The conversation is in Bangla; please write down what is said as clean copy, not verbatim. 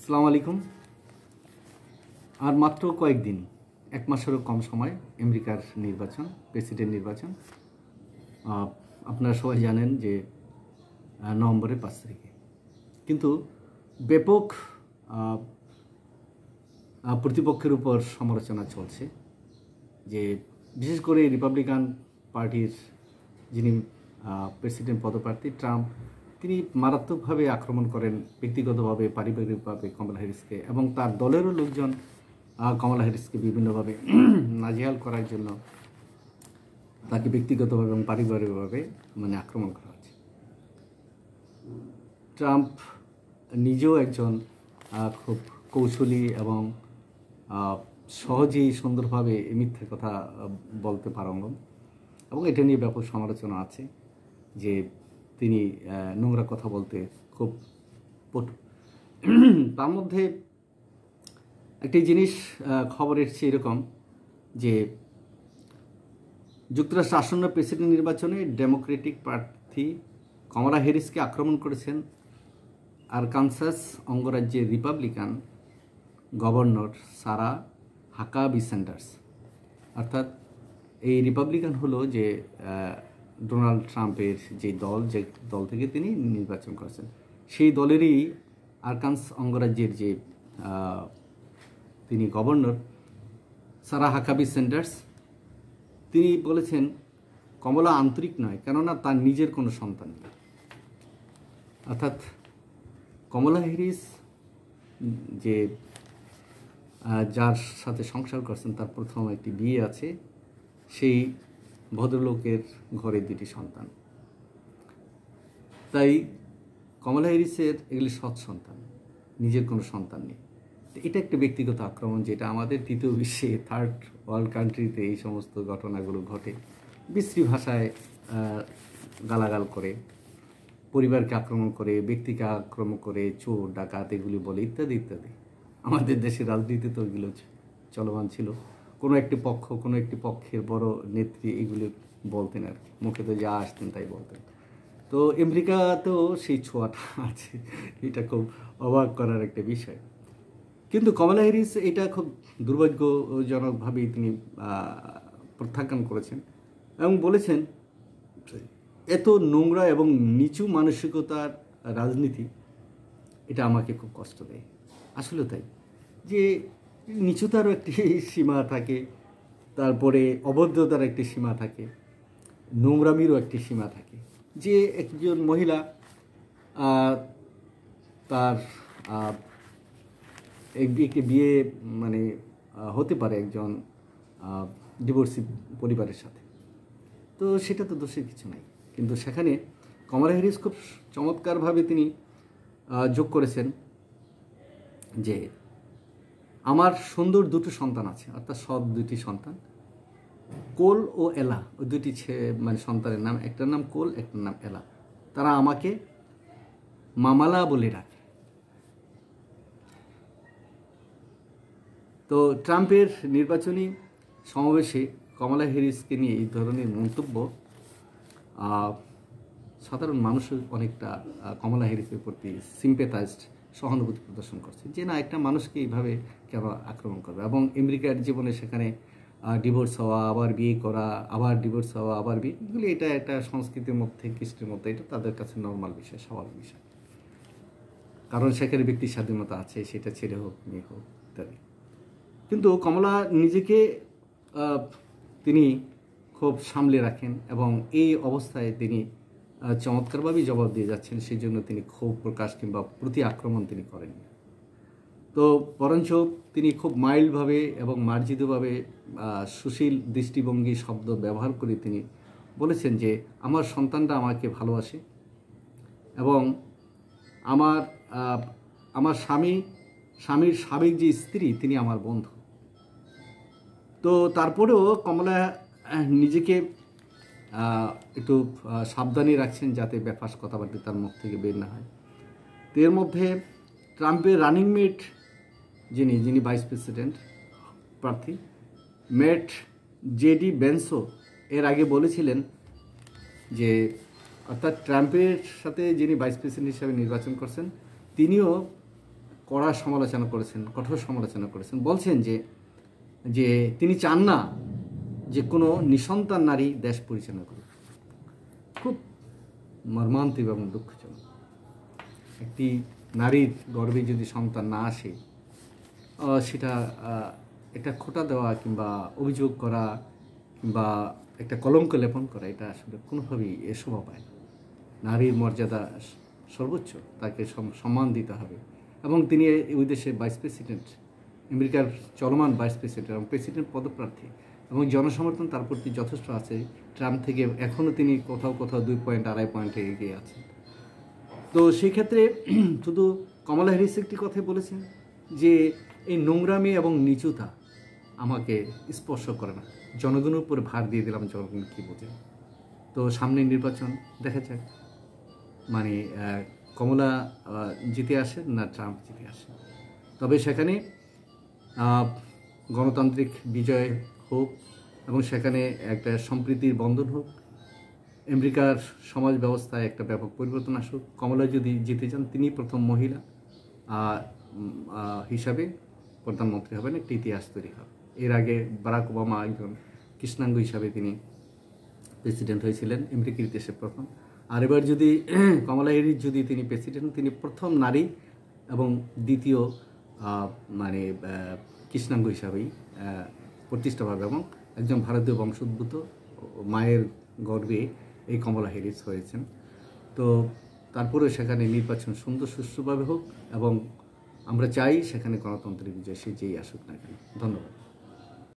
আসসালামু আলাইকুম। আর মাত্র কয়েকদিন, এক মাসেরও কম সময় আমেরিকার নির্বাচন, প্রেসিডেন্ট নির্বাচন। আপনারা সবাই জানেন যে নভেম্বরের 5 তারিখে। কিন্তু ব্যাপক প্রতিপক্ষের উপর সমালোচনা চলছে যে বিশেষ করে রিপাবলিকান পার্টির যিনি প্রেসিডেন্ট পদপ্রার্থী ট্রাম্প, তিনি মারাত্মকভাবে আক্রমণ করেন ব্যক্তিগতভাবে, পারিবারিকভাবে কমলা হ্যারিসকে, এবং তার দলেরও লোকজন কমলা হ্যারিসকে বিভিন্নভাবে নাজেহাল করার জন্য তাকে ব্যক্তিগতভাবে এবং পারিবারিকভাবে আক্রমণ করা হচ্ছে। ট্রাম্প নিজেও একজন খুব কৌশলী এবং সহজেই সুন্দরভাবে মিথ্যে কথা বলতে পারঙ্গম, এবং এটা নিয়ে ব্যাপক সমালোচনা আছে যে তিনি নোংরা কথা বলতে খুব পটু। তার মধ্যে একটি জিনিস খবর এসেছে এরকম যে যুক্তরাষ্ট্র আসন্ন প্রেসিডেন্ট নির্বাচনে ডেমোক্রেটিক প্রার্থী কমলা হ্যারিসকে আক্রমণ করেছেন আরকানসাস অঙ্গরাজ্যের রিপাবলিকান গভর্নর সারা হাকাবি স্যান্ডার্স। অর্থাৎ এই রিপাবলিকান হলো যে ডোনাল্ড ট্রাম্পের যে দল থেকে তিনি নির্বাচন করেছেন, সেই দলেরই আরকানস অঙ্গরাজ্যের যে তিনি গভর্নর সারা হাকাবি স্যান্ডার্স, তিনি বলেছেন কমলা আন্তরিক নয়, কেননা তার নিজের কোনো সন্তান নেই। অর্থাৎ কমলা হ্যারিস যে যার সাথে সংসার করছেন, তার প্রথম একটি বিয়ে আছে, সেই ভদ্রলোকের ঘরে দুটি সন্তান। তাই কমলা হ্যারিসের এগুলি সৎ সন্তান, নিজের কোনো সন্তান নেই। এটা একটা ব্যক্তিগত আক্রমণ, যেটা আমাদের তৃতীয় বিশ্বে, থার্ড ওয়ার্ল্ড কান্ট্রিতে এই সমস্ত ঘটনাগুলো ঘটে। বিশ্রী ভাষায় গালাগাল করে, পরিবারকে আক্রমণ করে, ব্যক্তিকে আক্রমণ করে, চোর ডাকাত এগুলি বলে, ইত্যাদি ইত্যাদি। আমাদের দেশের রাজনীতিতে ওইগুলো চলমান ছিল। কোনো একটি পক্ষ, কোনো একটি পক্ষের বড় নেত্রী এগুলি বলতেন আর কি, মুখে তো যা আসতেন তাই বলতেন। তো আমেরিকাতেও সেই ছোঁয়াটা আছে, এটা খুব অবাক করার একটা বিষয়। কিন্তু কমলা হ্যারিস এটা খুব দুর্ভাগ্যজনকভাবেই তিনি প্রত্যাখ্যান করেছেন এবং বলেছেন এত নোংরা এবং নিচু মানসিকতার রাজনীতি, এটা আমাকে খুব কষ্ট দেয়। আসলে তাই, যে নিচুতারও একটি সীমা থাকে, তারপরে অবৈধতার একটি সীমা থাকে, নোংরামিরও একটি সীমা থাকে। যে একজন মহিলা তার একটি বিয়ে হতে পারে একজন ডিভোর্সি পরিবারের সাথে, তো সেটা তো দোষের কিছু নাই। কিন্তু সেখানে কমলা হ্যারিস খুব চমৎকারভাবে তিনি যোগ করেছেন যে আমার সুন্দর দুটো সন্তান আছে, অর্থাৎ সব দুটি সন্তান, কোল ও এলা, ওই দুটি সন্তানের নাম, একটার নাম কোল, একটার নাম এলা। তারা আমাকে মামালা বলে ডাকে। তো ট্রাম্পের নির্বাচনী সমাবেশে কমলা হ্যারিসকে নিয়ে এই ধরনের মন্তব্য সাধারণ মানুষ অনেকটা কমলা হ্যারিসের প্রতি সিম্পেথাইজড, সহানুভূতি প্রদর্শন করছে, যে না, একটা মানুষকে এইভাবে কেন আক্রমণ করবে। এবং আমেরিকার জীবনে সেখানে ডিভোর্স হওয়া, আবার বিয়ে করা, আবার ডিভোর্স হওয়া, আবার বিয়ে, এগুলি এটা একটা সংস্কৃতির মধ্যে, কৃষ্টির মধ্যে, এটা তাদের কাছে নর্মাল বিষয়, স্বাভাবিক বিষয়। কারণ সেখানে ব্যক্তির স্বাধীনতা আছে, সেটা ছেলে হোক মেয়ে হোক ইত্যাদি। কিন্তু কমলা নিজেকে তিনি খুব সামলে রাখেন, এবং এই অবস্থায় তিনি চমৎকারভাবেই জবাব দিয়ে যাচ্ছেন। সেই জন্য তিনি ক্ষোভ প্রকাশ কিংবা প্রতি আক্রমণ তিনি করেননি। তো বরঞ্চ তিনি খুব মাইল্ডভাবে এবং মার্জিতভাবে সুশীল দৃষ্টিভঙ্গি শব্দ ব্যবহার করে তিনি বলেছেন যে আমার সন্তানরা আমাকে ভালোবাসে, এবং আমার স্বামীর সাবেক যে স্ত্রী, তিনি আমার বন্ধু। তো তারপরেও কমলা নিজেকে একটু সাবধানে রাখছেন যাতে বেফাস কথাবার্তা তার মুখ থেকে বের না হয়। তো এর মধ্যে ট্রাম্পের রানিং মেট যিনি ভাইস প্রেসিডেন্ট প্রার্থী মেট জেডি বেন্সো এর আগে বলেছিলেন যে, অর্থাৎ ট্রাম্পের সাথে যিনি ভাইস প্রেসিডেন্ট হিসাবে নির্বাচন করছেন, তিনিও কড়া সমালোচনা করেছেন, কঠোর সমালোচনা করেছেন, বলছেন যে যে তিনি চান না যে কোনো নিঃসন্তান নারী দেশ পরিচালনা করুক। খুব মর্মান্তিক এবং দুঃখজনক। একটি নারীর গর্ভে যদি সন্তান না আসে, সেটা একটা খোঁটা দেওয়া কিংবা অভিযোগ করা কিংবা একটা কলঙ্ক লেপন করা, এটা আসলে কোনোভাবেই শোভা পায় না। নারীর মর্যাদা সর্বোচ্চ, তাকে সম্মান দিতে হবে। এবং তিনি ওই দেশের ভাইস প্রেসিডেন্ট, আমেরিকার চলমান ভাইস প্রেসিডেন্ট এবং প্রেসিডেন্ট পদপ্রার্থী, এবং জনসমর্থন তার প্রতি যথেষ্ট আছে। ট্রাম্প থেকে এখনও তিনি কোথাও কোথাও 2 পয়েন্ট 2.5 পয়েন্টে এগিয়ে আছেন। তো সেই ক্ষেত্রে শুধু কমলা হ্যারিস একটি কথাই বলেছেন যে এই নোংরামি এবং নিচুতা আমাকে স্পর্শ করে না, জনগণের উপরে ভার দিয়ে দিলাম, জনগণ কী বোঝে। তো সামনে নির্বাচন, দেখা যাক মানে কমলা জিতে আসে না ট্রাম্প জিতে আসে। তবে সেখানে গণতান্ত্রিক বিজয় হোক এবং সেখানে একটা সম্প্রীতির বন্ধন হোক, আমেরিকার সমাজ ব্যবস্থায় একটা ব্যাপক পরিবর্তন আসুক। কমলা যদি জিতে যান, তিনি প্রথম মহিলা হিসাবে প্রধানমন্ত্রী হবেন, একটি ইতিহাস তৈরি হবে। এর আগে বারাক ওবামা একজন কৃষ্ণাঙ্গ হিসাবে তিনি প্রেসিডেন্ট হয়েছিলেন, আমেরিকার ইতিহাসে প্রথম। আর এবার যদি কমলা হ্যারিস যদি তিনি প্রেসিডেন্ট, তিনি প্রথম নারী এবং দ্বিতীয় মানে কৃষ্ণাঙ্গ হিসাবেই প্রতিষ্ঠা পাবে, এবং একজন ভারতীয় বংশোদ্ভূত মায়ের গর্ভে এই কমলা হ্যারিস হয়েছেন। তো তারপরে সেখানে নির্বাচন সুন্দর সুষ্ঠুভাবে হোক এবং আমরা চাই সেখানে গণতন্ত্রের বিজয়, সে যেই আসুক না কেন। ধন্যবাদ।